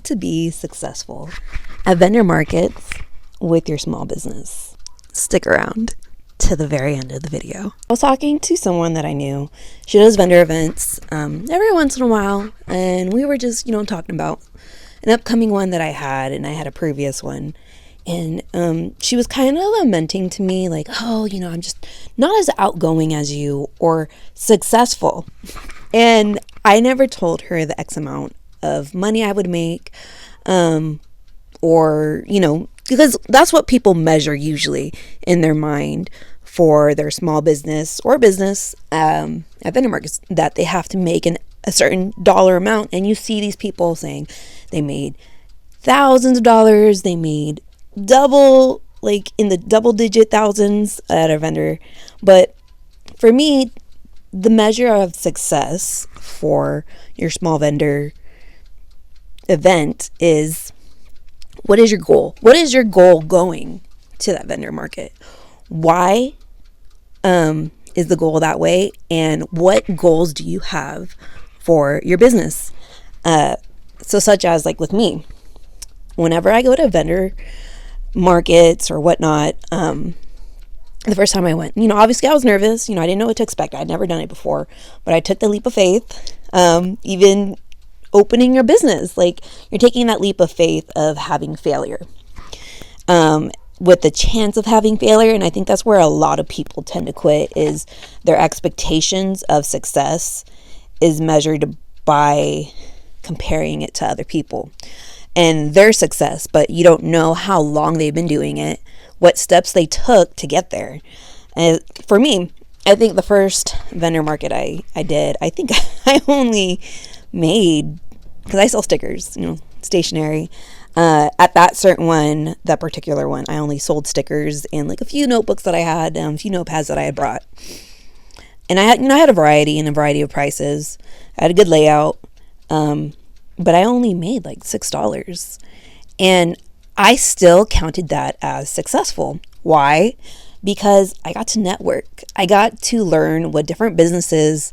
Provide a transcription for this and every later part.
to be successful at vendor markets with your small business? Stick around to the very end of the video. I was talking to someone that I knew. She does vendor events every once in a while, and we were just, talking about an upcoming one that I had, and I had a previous one. And she was kind of lamenting to me, like, oh, I'm just not as outgoing as you or successful. And I never told her the X amount of money I would make, or, because that's what people measure usually in their mind for their small business or business at vendor markets, that they have to make a certain dollar amount. And you see these people saying they made thousands of dollars, they made double, like in the double digit thousands at a vendor. But for me, the measure of success for your small vendor event is, what is your goal? What is your goal going to that vendor market? Why is the goal that way? And what goals do you have for your business? So such as like with me, whenever I go to vendor markets or whatnot, the first time I went, obviously I was nervous. I didn't know what to expect. I'd never done it before, but I took the leap of faith. Even opening your business, like you're taking that leap of faith of having failure, with the chance of having failure. And I think that's where a lot of people tend to quit, is their expectations of success is measured by comparing it to other people and their success, but you don't know how long they've been doing it, what steps they took to get there. And for me, I think the first vendor market I did, I think I only made, because I sell stickers, stationery. At that certain one, that particular one, I only sold stickers and like a few notebooks that I had, a few notepads that I had brought. And I had a variety of prices. I had a good layout. But I only made like $6. And I still counted that as successful. Why? Because I got to network. I got to learn what different businesses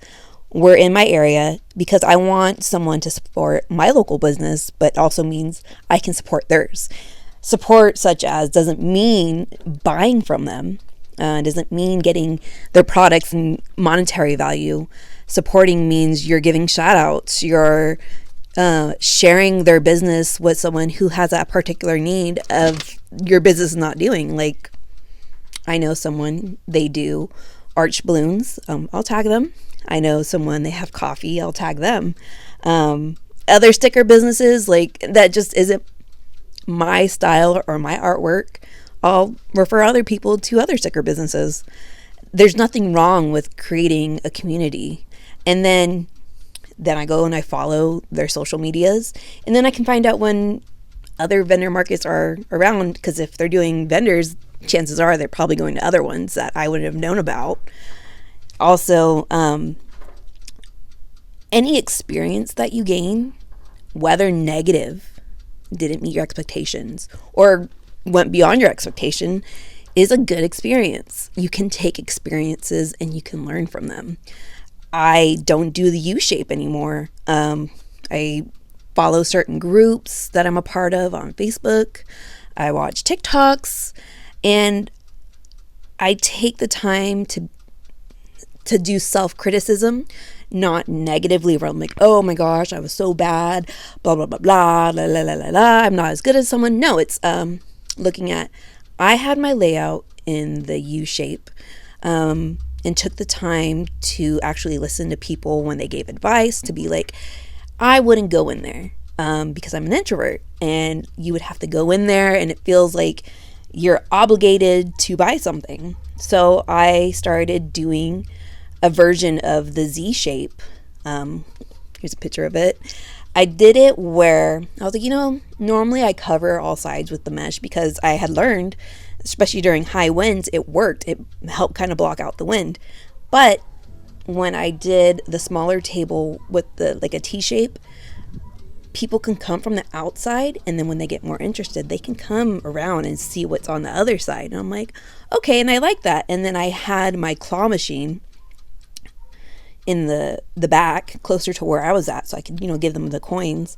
were in my area, because I want someone to support my local business, but also means I can support theirs. Support such as doesn't mean buying from them, doesn't mean getting their products and monetary value. Supporting means you're giving shout outs, you're sharing their business with someone who has that particular need of your business not doing. Like, I know someone, they do arch balloons, I'll tag them. I know someone, they have coffee, I'll tag them. Other sticker businesses, like, that just isn't my style or my artwork, I'll refer other people to other sticker businesses. There's nothing wrong with creating a community. And then I go and I follow their social medias, and then I can find out when other vendor markets are around, because if they're doing vendors, chances are they're probably going to other ones that I wouldn't have known about. Also, any experience that you gain, whether negative, didn't meet your expectations or went beyond your expectation, is a good experience. You can take experiences and you can learn from them. I don't do the U-shape anymore. I follow certain groups that I'm a part of on Facebook. I watch TikToks, and I take the time to do self-criticism, not negatively, where I'm like, oh my gosh, I was so bad, blah, blah, blah, blah, la, la, la, la, la, I'm not as good as someone. No, it's looking at, I had my layout in the U-shape, and took the time to actually listen to people when they gave advice, to be like, I wouldn't go in there because I'm an introvert, and you would have to go in there and it feels like you're obligated to buy something. So I started doing a version of the Z shape. Here's a picture of it. I did it where I was like, normally I cover all sides with the mesh, because I had learned, especially during high winds, it worked. It helped kind of block out the wind. But when I did the smaller table with the like a T shape, people can come from the outside, and then when they get more interested, they can come around and see what's on the other side. And I'm like, okay, and I like that. And then I had my claw machine in the back closer to where I was at, so I could give them the coins.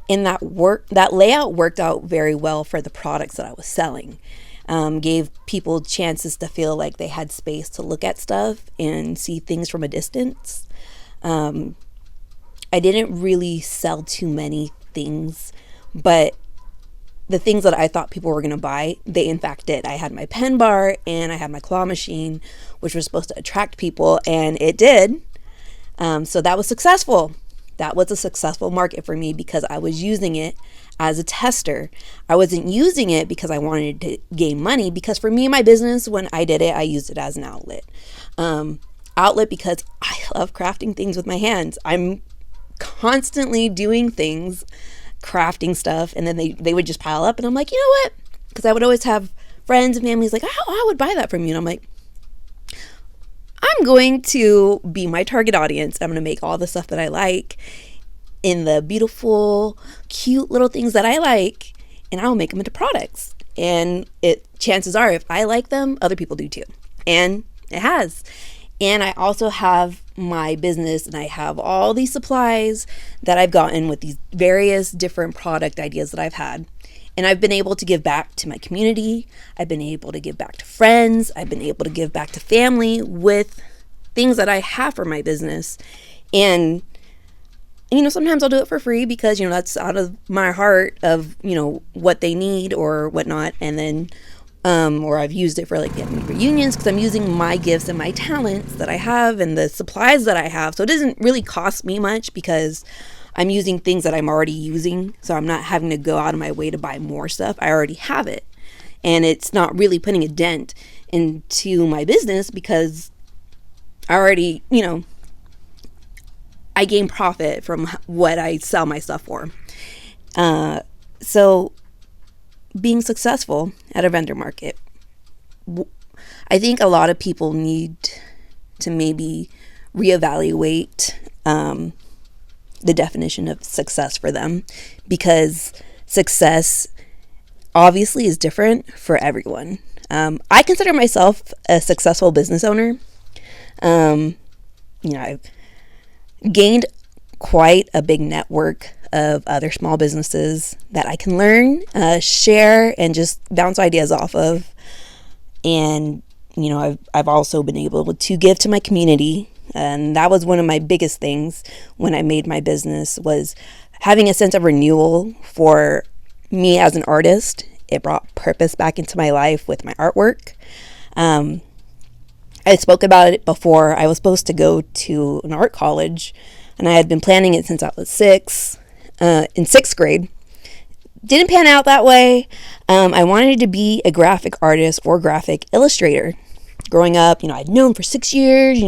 And that layout worked out very well for the products that I was selling. Gave people chances to feel like they had space to look at stuff and see things from a distance. I didn't really sell too many things, but the things that I thought people were going to buy, they in fact did. I had my pen bar and I had my claw machine, which was supposed to attract people, and it did. So that was successful. That was a successful market for me because I was using it as a tester. I wasn't using it because I wanted to gain money, because for me, my business, when I did it, I used it as an outlet. Outlet because I love crafting things with my hands. I'm constantly doing things, crafting stuff, and then they would just pile up, and I'm like, you know what? Because I would always have friends and families like, oh, I would buy that from you. And I'm like, I'm going to be my target audience. I'm going to make all the stuff that I like in the beautiful, cute little things that I like, and I'll make them into products. And chances are, if I like them, other people do too. And it has. And I also have my business, and I have all these supplies that I've gotten with these various different product ideas that I've had. And I've been able to give back to my community. I've been able to give back to friends. I've been able to give back to family with things that I have for my business. And, sometimes I'll do it for free because, that's out of my heart of, what they need or whatnot. And then, or I've used it for like family reunions because I'm using my gifts and my talents that I have and the supplies that I have. So it doesn't really cost me much because I'm using things that I'm already using, so I'm not having to go out of my way to buy more stuff. I already have it. And it's not really putting a dent into my business because I already, I gain profit from what I sell my stuff for. So being successful at a vendor market, I think a lot of people need to maybe reevaluate the definition of success for them, because success obviously is different for everyone. I consider myself a successful business owner. I've gained quite a big network of other small businesses that I can learn, share, and just bounce ideas off of. And, I've also been able to give to my community. And that was one of my biggest things when I made my business, was having a sense of renewal for me as an artist. It brought purpose back into my life with my artwork. I spoke about it before. I was supposed to go to an art college, and I had been planning it since I was in sixth grade. Didn't pan out that way. I wanted to be a graphic artist or graphic illustrator. Growing up, I'd known for 6 years,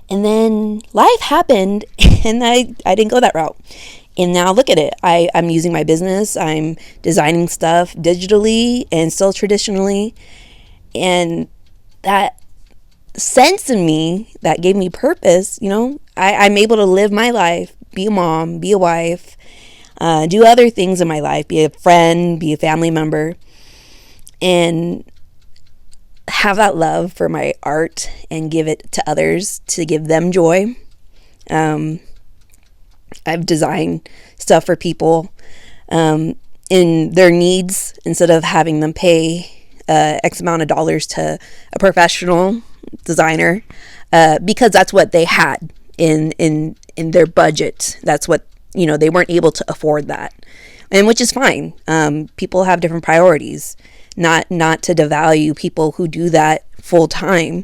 and then life happened and I didn't go that route. And now look at it. I'm using my business. I'm designing stuff digitally and still traditionally. And that sense in me that gave me purpose, I'm able to live my life, be a mom, be a wife, do other things in my life, be a friend, be a family member, and have that love for my art and give it to others to give them joy. I've designed stuff for people in their needs instead of having them pay X amount of dollars to a professional designer, because that's what they had in their budget. That's what, they weren't able to afford that, and which is fine. People have different priorities. Not to devalue people who do that full time,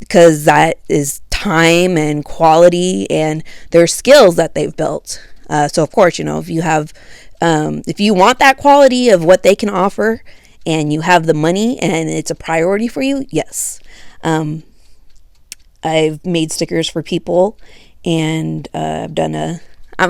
because that is time and quality and their skills that they've built. So of course, if you have, if you want that quality of what they can offer and you have the money and it's a priority for you, yes. I've made stickers for people, and I'm gonna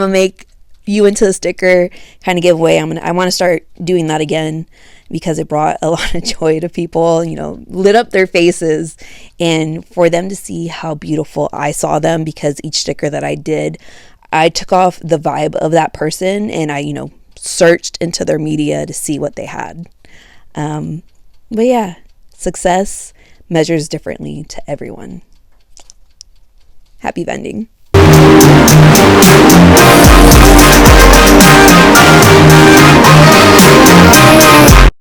make you into a sticker kind of giveaway. I want to start doing that again because it brought a lot of joy to people, lit up their faces, and for them to see how beautiful I saw them, because each sticker that I did, I took off the vibe of that person and I, searched into their media to see what they had. But yeah, success measures differently to everyone. Happy vending.